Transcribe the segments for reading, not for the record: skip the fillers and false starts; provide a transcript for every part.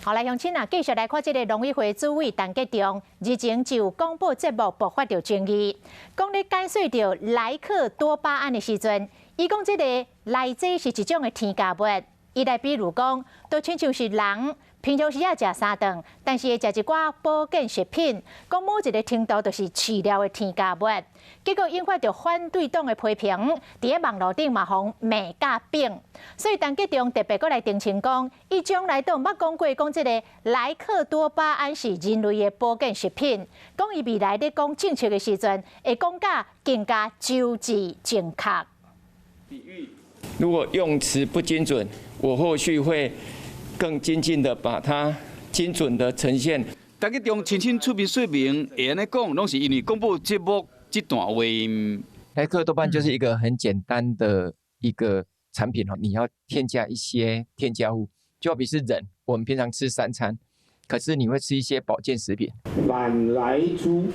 好，来乡亲啊，继续来看这个农委会主委陈吉仲日前就广播节目爆发着争议，讲咧解说着莱克多巴胺的时阵，伊讲这个内剂是一种的添加物，伊来比如讲，都亲像是人平常时啊食三顿，但是会食一寡保健食品，讲某一个程度就是饲料的添加物，结果引发着反对党的批评，伫个网络顶嘛互骂甲扁，所以陈吉仲特别过来澄清讲，伊从来都毋捌讲过，讲这个莱克多巴胺是人类的保健食品，讲伊未来咧讲政策的时阵，会讲甲更加周至正确。如果用词不精准，我或许会更精进的把它精准的呈现。陈吉仲亲身出面说明，会安尼讲，拢是因为广播节目这段话。莱克多巴胺就是一个很简单的一个产品哦，你要添加一些添加物，就好比是人，我们平常吃3餐，可是你会吃一些保健食品。反莱猪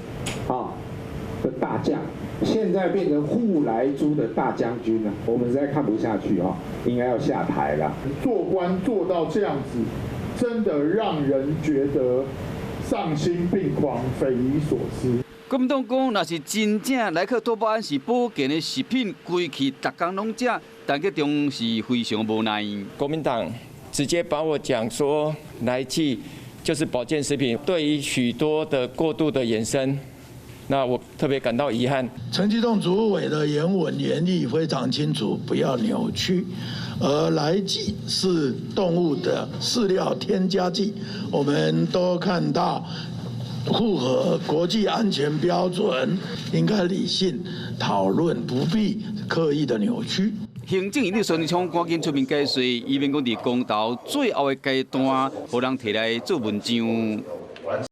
的大将，现在变成护莱猪的大将军了，我们实在看不下去应该要下台了。做官做到这样子，真的让人觉得丧心病狂、匪夷所思。国民党讲，若是真正莱克多巴胺是保健的食品，规气逐工拢食，陈吉仲是非常无奈。国民党直接把我讲说莱剂就是保健食品，对于许多的过度的延伸。那我特别感到遗憾。陈吉仲主委的言文言意非常清楚，不要扭曲。而莱剂是动物的饲料添加剂，我们都看到符合国际安全标准，应该理性讨论，不必刻意的扭曲。行政院长孙昌赶紧出面解释，以免讲伫公投最后的阶段，互人摕来做文章。